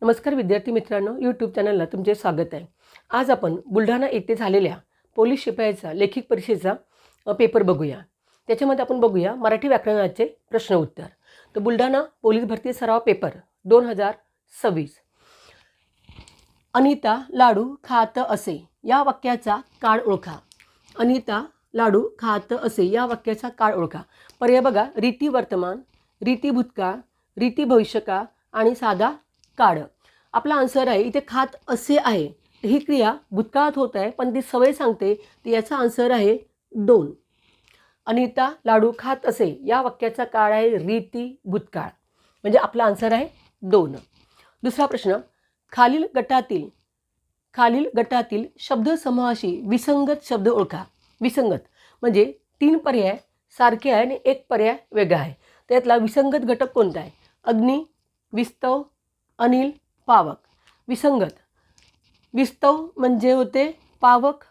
नमस्कार विद्यार्थी मित्रांनो, यूट्यूब चॅनलला तुमचे स्वागत आहे। आज आपण बुलढाणा येथे झालेल्या पोलीस शिपायाचा लेखिक परीक्षेचा पेपर बघूया। त्याच्यामध्ये आपण बघूया मराठी व्याकरणाचे प्रश्न उत्तर। तर बुलढाणा पोलीस भरती सराव पेपर 2026। अनिता लाडू खात असे या वाक्याचा काळ ओळखा। अनिता लाडू खात असे या वाक्याचा काळ ओळखा। पर्याय बघा, रीती वर्तमान, रीती भूतकाळ, रीती भविष्यकाळ आणि साधा काळ। आपला आन्सर आहे इथे खात असे आहे, ही क्रिया भूतकाळात होत आहे पण ती सवय सांगते, तर याचा आन्सर आहे 2। अनिता लाडू खात असे या वाक्याचा काळ आहे रीती भूतकाळ, म्हणजे आपला आन्सर आहे 2। दुसरा प्रश्न, खालील गटातील शब्द समूहाशी विसंगत शब्द ओळखा। विसंगत म्हणजे 3 पर्याय सारखे आहे आणि 1 पर्याय वेगळा आहे। त्यातला विसंगत घटक कोणता आहे? अग्नी, विस्तव, अनिल, पावक। विसंगत, विस्तव म्हणजे होते पावक,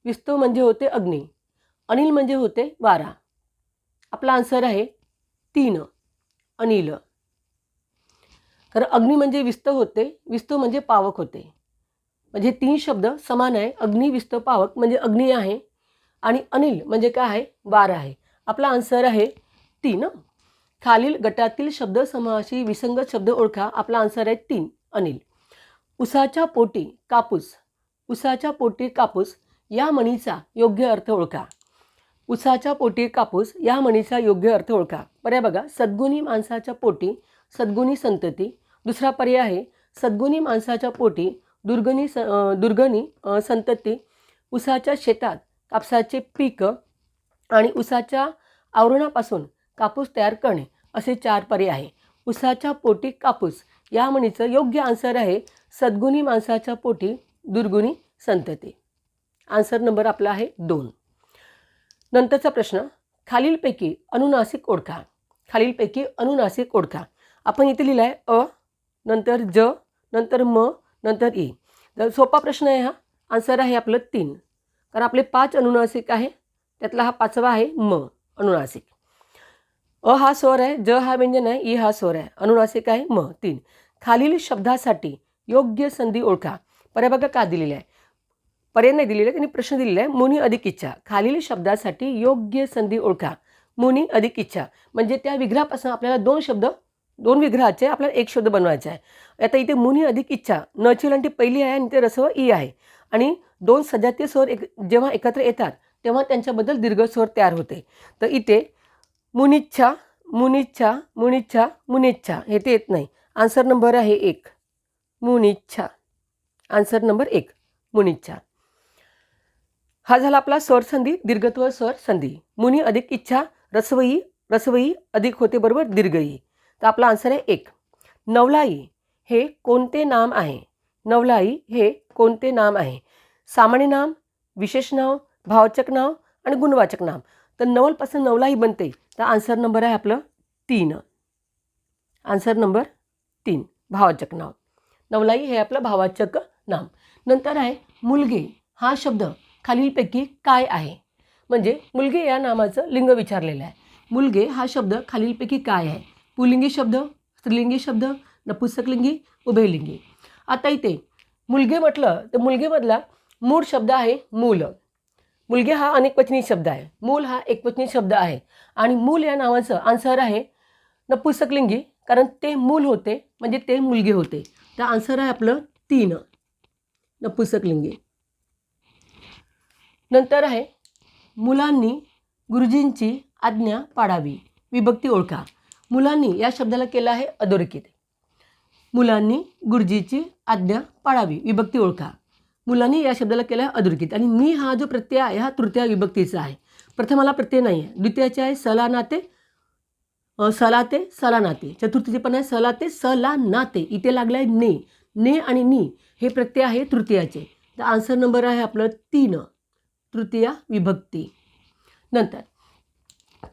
विस्तव म्हणजे होते अग्नी, अनिल म्हणजे होते वारा। आपला आन्सर आहे 3 अनिल। कारण अग्नी म्हणजे विस्तव होते, विस्तव म्हणजे पावक होते, म्हणजे 3 शब्द समान आहे। अग्नी, विस्तव, पावक म्हणजे अग्नी आहे आणि अनिल म्हणजे काय आहे? वारा आहे। आपला आन्सर आहे 3। खालील गटातील शब्द समूहाशी विसंगत शब्द ओळखा। आपला आन्सर आहे 3 अनिल। उसाच्या पोटी कापूस, उसाच्या पोटी कापूस या म्हणीचा योग्य अर्थ ओळखा। उसाच्या पोटी कापूस या म्हणीचा योग्य अर्थ ओळखा। पर्याय बघा, सद्गुणी माणसाच्या पोटी सद्गुणी संतती। दुसरा पर्याय आहे सद्गुणी माणसाच्या पोटी दुर्गुणी संतती। उसाच्या शेतात कापसाचे पीक आणि उसाच्या आवरणापासून कापूस तयार करणे, असे 4 पर्याय आहे। उसाच्या पोटी कापूस या म्हणीचं योग्य आन्सर आहे सद्गुणी माणसाच्या पोटी दुर्गुणी संतती। आन्सर नंबर आपला आहे 2। नंतरचा प्रश्न, खालीलपैकी अनुनासिक ओळखा। खालीलपैकी अनुनासिक ओळखा। आपण इथे लिहिलं आहे अ, नंतर ज, नंतर म, नंतर ई। तर सोपा प्रश्न आहे हा। आन्सर आहे आपलं 3, कारण आपले 5 अनुनासिक आहे, त्यातला हा 5वा आहे म अनुनासिक। अ हा स्वर आहे, ज हा व्यंजन आहे, ई हा स्वर आहे, अनुनासिक आहे म 3। खालील शब्दासाठी योग्य संधी ओळखा। पर्याय बघा का दिलेला आहे, पर्याय नाही दिलेला आहे, त्यांनी प्रश्न दिलेला आहे मुनी अधिक इच्छा। खालील शब्दासाठी योग्य संधी ओळखा। मुनी अधिक इच्छा म्हणजे त्या विग्रहापासून आपल्याला 2 शब्द, 2 विग्रहाचे आपल्याला 1 शब्द बनवायचा आहे। आता इथे मुनी अधिक इच्छा, न ची ओलांठी पहिली आहे आणि ते रस्व ई आहे आणि 2 सजातीय स्वर जेव्हा एकत्र येतात तेव्हा त्यांच्याबद्दल दीर्घ स्वर तयार होते। तर इथे मुनिच्छा, मुनिच्छा, मुनिच्छा, मुनिच्छा हे ते येत नाही। आन्सर नंबर आहे 1 मुनिच्छा। Answer number 1 मुनिच्छा। हा झाला आपला स्वर संधी, दीर्घत्व स्वर संधी। मुनी अधिक इच्छा रस्वई, रस्वई अधिक होते बरोबर दीर्घई। तर आपला आन्सर आहे 1। नवलाई हे कोणते नाम आहे? नवलाई हे कोणते नाम आहे? सामान्य नाम, विशेष नाव, भाववाचक नाव आणि गुणवाचक नाम। तर नवलपासून नवलाई बनते, तर आन्सर नंबर आहे आपलं 3। आन्सर नंबर 3 भाववाचक नाव। नवलाई हे आपलं भाववाचक नाम। नंतर आहे मुलगे हा शब्द खालीलपैकी काय आहे? म्हणजे मुलगे या नामाचं लिंग विचारलेलं आहे। मुलगे हा शब्द खालीलपैकी काय आहे? पुल्लिंगी शब्द, स्त्रीलिंगी शब्द, नपुंसकलिंगी, उभयलिंगी। आता इथे मुलगे म्हटलं तर मुलगेमधला मूळ शब्द आहे मूल। मुलगे हा अनेकवचनी शब्द आहे, मूल हा एकवचनी शब्द आहे आणि मूल या नावाचं आन्सर आहे नपुंसकलिंगी, कारण ते मूल होते म्हणजे ते मुलगे होते। तर आन्सर आहे आपलं 3 नपुंसकलिंगी। नंतर आहे मुलांनी गुरुजींची आज्ञा पाळावी, विभक्ती ओळखा। मुलांनी या शब्दाला केलं आहे अधोरेखित। मुलांनी गुरुजीची आज्ञा पाळावी, विभक्ती ओळखा। मुलांनी या शब्दाला केला आहे अधोरेखित आणि नी हा जो प्रत्यय आहे हा तृतीय विभक्तीचा आहे। प्रथमाला प्रत्यय नाही आहे, द्वितीयाचे आहे सला नाते, सलाते, सलानाते। चतुर्थीचे पण आहे सलाते, सलानाते। इथे लागलं आहे ने, ने आणि नी हे प्रत्यय आहे तृतीयाचे। तर आन्सर नंबर आहे आपलं 3 तृतीय विभक्ती। नंतर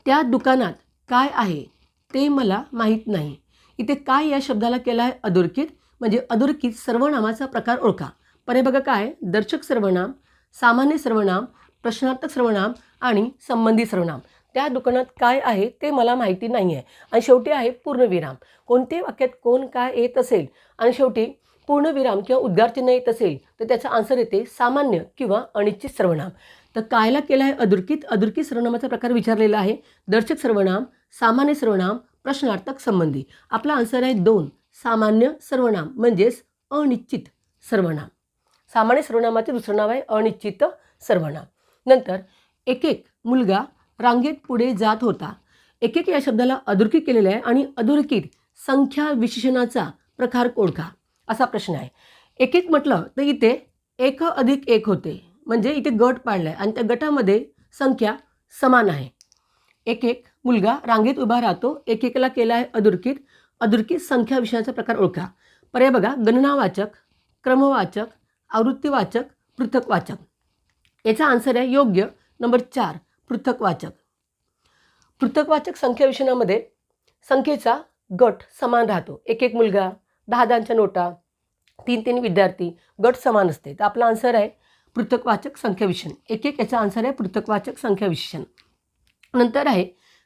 त्या दुकानात काय आहे ते मला माहीत नाही। इथे काय या शब्दाला केला आहे अधोरेखित, म्हणजे अधोरेखित सर्वनामाचा प्रकार ओळखा। पर्याय बघा काय आहे, दर्शक सर्वनाम, सामान्य सर्वनाम, प्रश्नार्थक सर्वनाम आणि संबंधी सर्वनाम। त्या दुकानात काय आहे ते मला माहिती नाही आहे. आणि शेवटी आहे पूर्णविराम. कोणत्याही वाक्यात कोण काय येत असेल आणि शेवटी पूर्णविराम किंवा उद्गारचिन्ह येत असेल तर त्याचा आन्सर येते सामान्य किंवा अनिश्चित सर्वनाम. तर कायला केलं आहे अधोरेखित. अधोरेखित सर्वनामाचा प्रकार विचारलेला आहे. दर्शक सर्वनाम, सामान्य सर्वनाम, प्रश्नार्थक संबंधी. आपला आन्सर आहे 2 सामान्य सर्वनाम म्हणजेच अनिश्चित सर्वनाम. सामान्य सर्वनामाचे दुसरं नाव आहे अनिश्चित सर्वनाम. नंतर एक एक मुलगा रांगेत पुढे जात होता. एक एक या शब्दाला अधोरेखित केलेलं आहे आणि अधोरेखित संख्या विशेषणाचा प्रकार ओळखा असा प्रश्न आहे. एक एक म्हटलं तर इथे 1 अधिक 1 होते, म्हणजे इथे गट पाडला आहे आणि त्या गटामध्ये संख्या समान आहे. एक एक मुलगा रांगेत उभा राहतो. एक एकला केला आहे अधोरेखित. अधोरेखित संख्या विशेषणाचा प्रकार ओळखा. पर्याय बघा, गणनावाचक, क्रमवाचक, आवृत्तीवाचक, पृथकवाचक. याचा आन्सर आहे योग्य नंबर 4 पृथकवाचक. पृथकवाचक संख्या विशेषणामध्ये संख्येचा गट समान राहतो. एक एक मुलगा, 10-10च्या नोटा, 3-3 विद्यार्थी, गट समान असते. तर आपला आन्सर आहे पृथकवाचक संख्या विशेषण. एक एक याचा आन्सर आहे पृथकवाचक संख्या विशेषण. नंतर आहे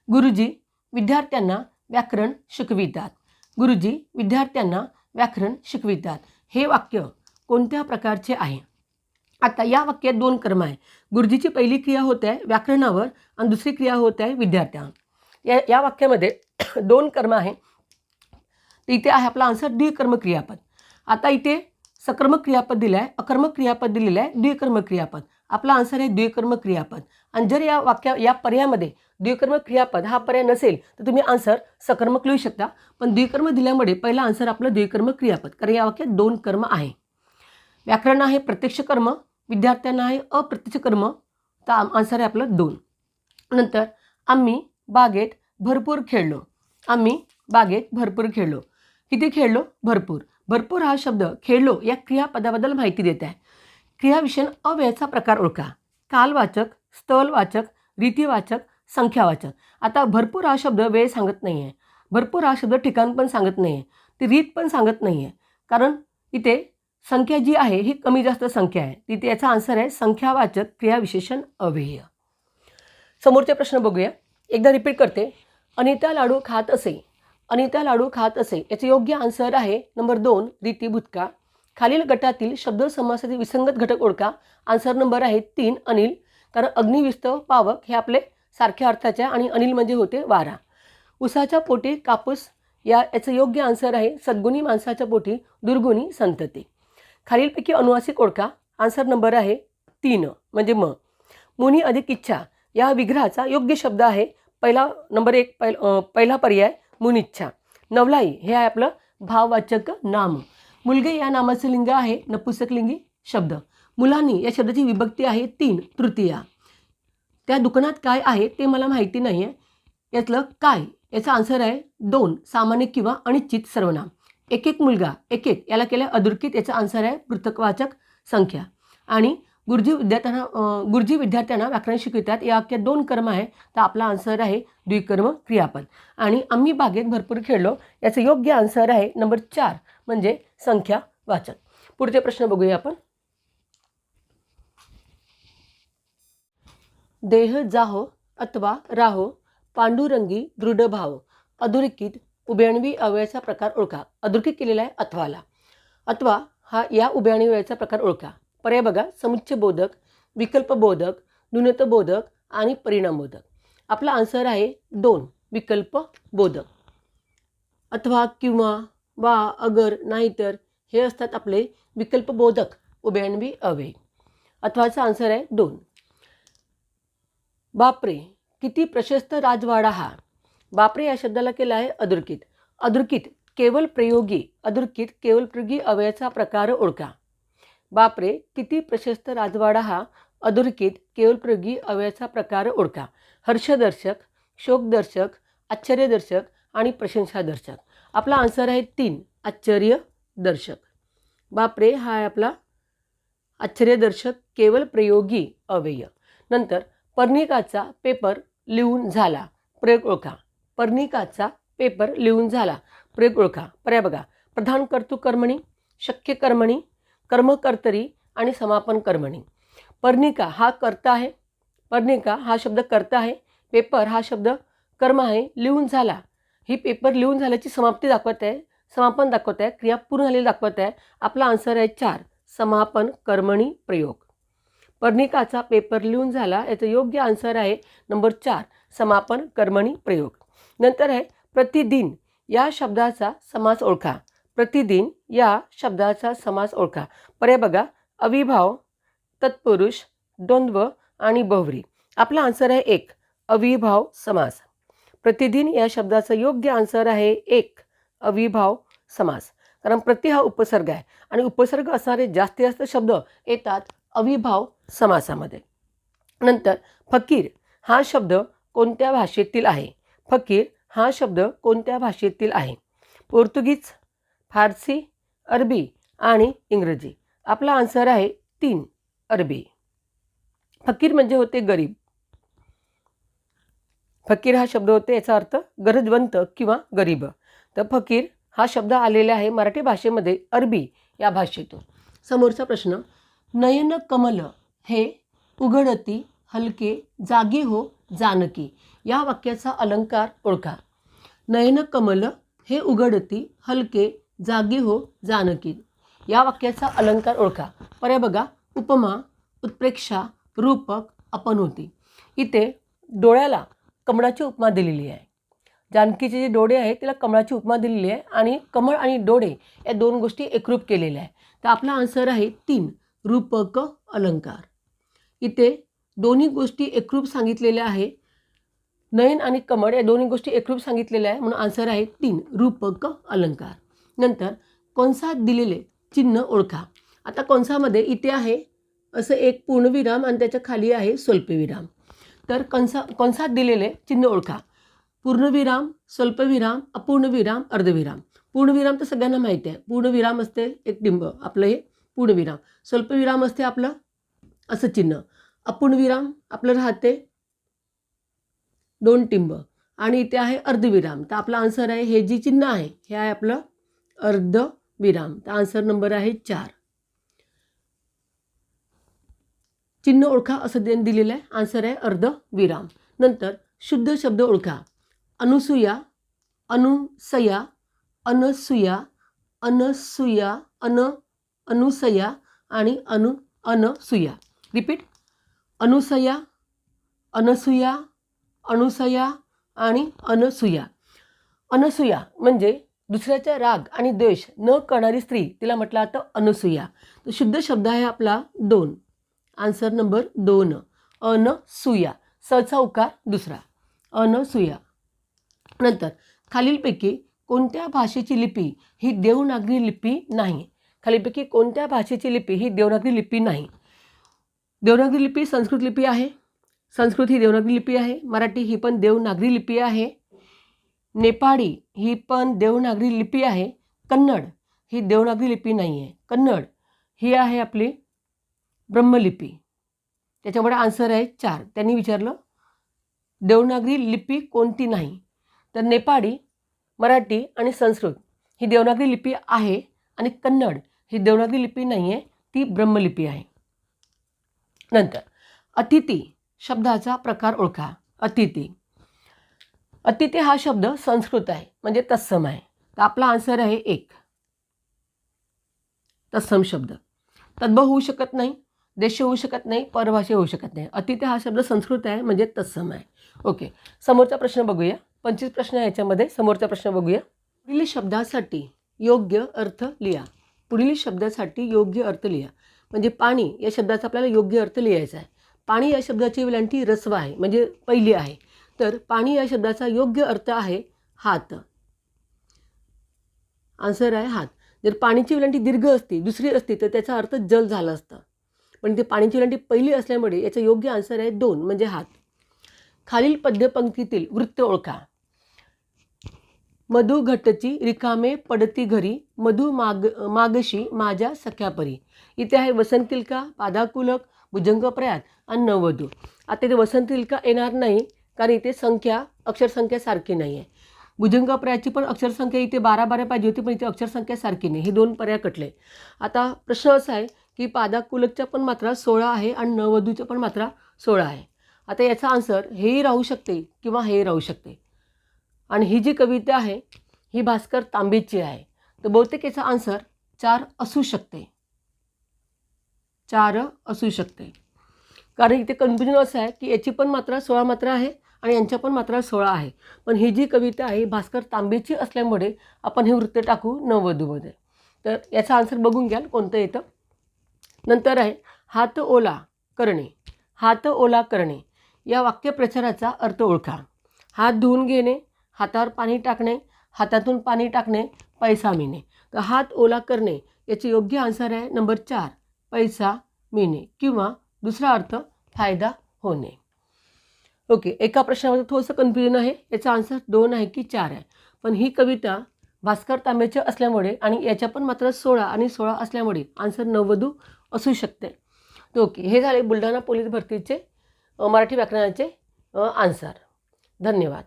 गुरुजी विद्यार्थ्यांना व्याकरण शिकवितात. गुरुजी विद्यार्थ्यांना व्याकरण शिकवितात. हे वाक्य कोणत्या प्रकारचे आहे? आता या वाक्यात 2 कर्म आहे. गुरुजीची पहिली क्रिया होत आहे व्याकरणावर आणि दुसरी क्रिया होत आहे विद्यार्थ्यांवर. या वाक्यामध्ये 2 कर्म आहे. तर इथे आहे आपला आन्सर द्विकर्म क्रियापद. आता इथे सकर्मक क्रियापद दिलं आहे, अकर्मक क्रियापद दिलेलं आहे, द्विकर्म क्रियापद. आपला आन्सर आहे द्विकर्म क्रियापद. आणि जर या पर्यायामध्ये द्विकर्म क्रियापद हा पर्याय नसेल तर तुम्ही आन्सर सकर्मक लिहू शकता. पण द्विकर्म दिल्यामुळे पहिला आन्सर आपलं द्विकर्म क्रियापद, कारण या वाक्यात 2 कर्म आहे. व्याकरण आहे प्रत्यक्ष कर्म, विद्यार्थ्यांना आहे अप्रत्यक्ष कर्म. तर आन्सर आहे आपलं 2. नंतर आम्ही बागेत भरपूर खेळलो. आम्ही बागेत भरपूर खेळलो. किती खेळलो? भरपूर. भरपूर हा शब्द खेळलो या क्रियापदाबद्दल माहिती देत आहे. क्रियाविशेषण अव्ययाचा प्रकार ओळखा. कालवाचक, स्थलवाचक, रीतिवाचक, संख्यावाचक. आता भरपूर हा शब्द वेळ सांगत नाही आहे. भरपूर हा शब्द ठिकाण पण सांगत नाही आहे. ती रीत पण सांगत नाही आहे, कारण इथे संख्या जी आहे ही कमी जास्त संख्या आहे. तिथे याचा आन्सर आहे संख्यावाचक क्रियाविशेषण अव्यय. समोरचे प्रश्न बघूया. एकदा रिपीट करते. अनिता लाडू खात असे. अनिता लाडू खात असे याचे योग्य आन्सर आहे नंबर 2 रीती भूतकाळ. खालील गटातील शब्द समासाचे विसंगत घटक ओळखा. आन्सर नंबर आहे 3 अनिल, कारण अग्निविस्तव, पावक हे आपले सारख्या अर्थाच्या आणि अनिल म्हणजे होते वारा. उसाच्या पोटी कापूस याचं योग्य आन्सर आहे सद्गुणी माणसाच्या पोटी दुर्गुणी संतती. खालीलपैकी अनुवासिक ओळखा. आन्सर नंबर आहे 3 म्हणजे म. मुनी अधिक इच्छा या विग्रहाचा योग्य शब्द आहे पहिला नंबर 1 पहिला पर्याय मुनिच्छा. नवलाई हे आहे आपलं भाववाचक नाम. मुलगे या नामाचे लिंग आहे नपुंसकलिंगी शब्द. मुलांनी या शब्दाची विभक्ती आहे 3 तृतीया. त्या दुकानात काय आहे ते मला माहिती नाही आहे. यातलं काय याचा आन्सर आहे 2 सामान्य किंवा अनिश्चित सर्वनाम. एक एक मुलगा, एक एक याला केलं अधोरेखित. याचा आन्सर आहे पृथकवाचक संख्या. आणि गुरुजी विद्यार्थ्यांना व्याकरण शिकवितात या वाक्यात 2 कर्म आहे. तर आपला आन्सर आहे द्विकर्म क्रियापद. आणि आम्ही बागेत भरपूर खेळलो याचं योग्य आन्सर आहे नंबर 4 म्हणजे संख्यावाचक. पुढचे प्रश्न बघूया आपण. देह जाहो अथवा राहो पांडुरंगी दृढ भाव. अधोरेखित उभयणवी अव्ययाचा प्रकार ओळखा. अधोरेखित केलेला आहे अथवाला. अथवा हा या उभयणवी अव्ययाचा प्रकार ओळखा. पर्याय बघा, समुच्चयबोधक, विकल्पबोधक, न्यूनताबोधक आणि परिणामबोधक. आपला आन्सर आहे 2 विकल्पबोधक. अथवा, किंवा, वा, अगर, नाहीतर हे असतात आपले विकल्पबोधक उभयणवी अव्यय. अथवाचा आन्सर आहे 2. बापरे किती प्रशस्त राजवाडा हा. बापरे या शब्दाला केला आहे अधोरेखित. अधोरेखित केवल प्रयोगी. अधोरेखित केवल प्रयोगी अव्ययाचा प्रकार ओळखा. बापरे किती प्रशस्त राजवाडा हा अधोरेखित केवल प्रयोगी अव्ययाचा प्रकार ओळखा. हर्षदर्शक, शोकदर्शक, आश्चर्यदर्शक आणि प्रशंसादर्शक. आपला आन्सर आहे 3 आश्चर्यदर्शक. बापरे हा आहे आपला आश्चर्यदर्शक केवल प्रयोगी अव्यय. नंतर पर्णिकाचा पेपर लिहून झाला. प्रयोग ओळखा. पर्णिकाचा पेपर लिहून झाला. प्रयोग ओळखा. पर्याय बघा, प्रधान कर्तृ कर्मणी, शक्य कर्मणी, कर्मकर्तरी आणि समापन कर्मणी. पर्णिका हा कर्ता आहे. पर्णिका हा शब्द कर्ता आहे. पेपर हा शब्द कर्म आहे, लिहून झाला. ही पेपर लिहून झाल्याची समाप्ती दाखवत आहे, समापन दाखवत आहे, क्रिया पूर्ण झालेली दाखवत आहे. आपला आन्सर आहे 4, समापन कर्मणी प्रयोग. पर्णिकाचा पेपर लिहून झाला, याचं योग्य आन्सर आहे नंबर 4, समापन कर्मणी प्रयोग. नंतर आहे प्रतिदिन या शब्दाचा समास ओळखा. प्रतिदिन या शब्दाचा समास ओळखा. पर्याय बघा, अविभाव, तत्पुरुष, द्वंद्व आणि बहुव्रीही. आपला आन्सर आहे 1, अविभाव समास. प्रतिदिन या शब्दाचा योग्य आन्सर आहे 1, अविभाव समास. कारण प्रति हा उपसर्ग आहे आणि उपसर्ग असणारे जास्तीत जास्त शब्द येतात अविभाव समासामध्ये. नंतर फकीर हा शब्द कोणत्या भाषेतील आहे? फकीर हा शब्द कोणत्या भाषेतील आहे? पोर्तुगीज, फारसी, अरबी आणि इंग्रजी. आपला आन्सर आहे 3, अरबी. फकीर म्हणजे होते गरीब. फकीर हा शब्द होते, याचा अर्थ गरजवंत किंवा गरीब. तर फकीर हा शब्द आलेला आहे मराठी भाषेमध्ये अरबी या भाषेतून. समोरचा प्रश्न, नयन कमल हे उघडती हलके जागी हो जानकी. या वाक्याचा अलंकार ओळखा. नयन कमल हे उघडती हलके जागी हो जानकी. या वाक्याचा अलंकार ओळखा. पर्याय बघा, उपमा, उत्प्रेक्षा, रूपक, अपनहोती. इथे डोळ्याला कमळाची उपमा दिलेली आहे. जानकीचे जे डोळे आहेत त्याला कमळाची उपमा दिलेली आहे आणि कमळ आणि डोळे या 2 गोष्टी एकरूप केलेल्या आहे. तर आपला आन्सर आहे 3, रूपक अलंकार. इथे दोन्ही गोष्टी एकरूप सांगितलेल्या आहे. नयन आणि कमळ या दोन्ही गोष्टी एकरूप सांगितलेल्या आहे, म्हणून आन्सर आहे 3, रूपक अलंकार. नंतर कंसात दिलेले चिन्ह ओळखा. आता कंसामध्ये इथे आहे असं एक पूर्णविराम आणि त्याच्या खाली आहे स्वल्पविराम. तर कंसात दिलेले चिन्ह ओळखा. पूर्णविराम, स्वल्पविराम, अपूर्णविराम, अर्धविराम. पूर्णविराम तर सगळ्यांना माहिती आहे. पूर्णविराम असते एक टिंब, आपलं हे पूर्णविराम. स्वल्पविराम असते आपलं असं चिन्ह. अपूर्णविराम आपलं राहते 2 टिंब आणि इथे आहे अर्धविराम. तर आपला आन्सर आहे, हे जी चिन्ह आहे हे आहे आपलं अर्धविराम. तर आन्सर नंबर आहे 4. चिन्ह ओळखा असं दिलेलं आहे, आन्सर आहे अर्धविराम. नंतर शुद्ध शब्द ओळखा. अनुसूया, अनुसया, अनसूया, अनसूया, अनुसया आणि अनसूया. रिपीट, अनुसया, अनसूया, अनुसया आणि अनसूया. अनसूया म्हणजे दुसऱ्याचा राग आणि द्वेष न करणारी स्त्री, तिला म्हटलं जातं अनसूया. तर शुद्ध शब्द आहे आपला 2, आन्सर नंबर 2, अनसूया. सचा उकार दुसरा, अनसूया. नंतर खालीलपैकी कोणत्या भाषेची लिपी ही देवनागरी लिपी नाही? खालीलपैकी कोणत्या भाषेची लिपी ही देवनागरी लिपी नाही? देवनागरी लिपी संस्कृत लिपी आहे. संस्कृत ही देवनागरी लिपी आहे. मराठी ही पण देवनागरी लिपी आहे. नेपाळी ही पण देवनागरी लिपी आहे. कन्नड ही देवनागरी लिपी नाही आहे. कन्नड ही आहे आपली ब्रह्मलिपी. त्याच्यामुळे आन्सर आहे 4. त्यांनी विचारलं देवनागरी लिपी कोणती नाही, तर नेपाळी, मराठी आणि संस्कृत ही देवनागरी लिपी आहे आणि कन्नड ही देवनागरी लिपी नाही आहे, ती ब्रह्मलिपी आहे. नंतर अतिथी शब्दाचा प्रकार ओळखा. अतिथी, अतिथी हा शब्द संस्कृत आहे म्हणजे तत्सम आहे. तर आपला आन्सर आहे 1, तत्सम शब्द. तद्भव होऊ शकत नाही, देश होऊ शकत नाही, परभाषा होऊ शकत नाही. अतिथी हा शब्द संस्कृत आहे म्हणजे तत्सम आहे. ओके, समोरचा प्रश्न बघूया. 25 प्रश्न आहे याच्यामध्ये. समोरचा प्रश्न बघूया. पुढील शब्दासाठी योग्य अर्थ लिहा. पुढील शब्दासाठी योग्य अर्थ लिहा. म्हणजे पाणी या शब्दाचा आपल्याला योग्य अर्थ लिहायचा आहे. पाणी या शब्दाची वेलांटी रस्व आहे म्हणजे पहिली आहे. तर पाणी या शब्दाचा योग्य अर्थ आहे हात. आन्सर आहे हात. जर पाणीची वेलांटी दीर्घ असती, दुसरी असती, तर त्याचा अर्थ जल झाला असता. पण ते पाणीची वेलांटी पहिली असल्यामुळे याचा योग्य आन्सर आहे 2 म्हणजे हात. खालील पद्यपंक्तीतील वृत्त ओळखा. मधु घटची रिकामे पडती घरी, मधु मागशी माझ्या सख्यापरी. इथे आहे वसंतिल्का, पादाकुलक, भुजंगप्रयात आणि नववधू. आता इथे वसंतिल्का येणार नाही कारण इथे संख्या अक्षरसंख्या सारखी नाही आहे. भुजंगप्रयाची पण अक्षरसंख्या इथे 12 पाहिजे होती पण इथे अक्षरसंख्या सारखी नाही. हे 2 पर्याय कटले. आता प्रश्न असा आहे की पादाकुलकच्या पण मात्रा 16 आहे आणि नववधूच्या पण मात्रा 16 आहे. आता याचा आन्सर हेही राहू शकते किंवा हेही राहू शकते. आणि ही जी कविता आहे ही भास्कर तांबेची आहे. तर बहुतेक याचा आन्सर 4 असू शकते. 4 असू शकते. कारण इथे कन्फ्युजन असं आहे की याची पण मात्रा 16 मात्रा आहे आणि यांच्या पण मात्रा 16 आहे. पण ही जी कविता आहे भास्कर तांबेची असल्यामुळे आपण हे वृत्त टाकू नववधूमध्ये. तर याचा आन्सर बघून घ्याल कोणतं येतं. नंतर आहे हात ओला करणे. हात ओला करणे या वाक्यप्रचाराचा अर्थ ओळखा. हात धुवून घेणे, हातावर पाणी टाकणे, हातातून पाणी टाकणे, पैसा मिळणे. तर हात ओला करणे याचे योग्य आन्सर आहे नंबर 4 पैसा मिळणे किंवा दुसरा अर्थ फायदा होणे. ओके, एका प्रश्नामध्ये थोडंसं कन्फ्युजन आहे. याचा आन्सर 2 आहे की 4 आहे. पण ही कविता भास्कर तांबेची असल्यामुळे आणि याच्या पण मात्र 16 आणि 16 असल्यामुळे आन्सर नववधू असू शकते. तर ओके, हे झाले बुलढाणा पोलीस भरतीचे मराठी व्याकरणाचे आन्सर. धन्यवाद.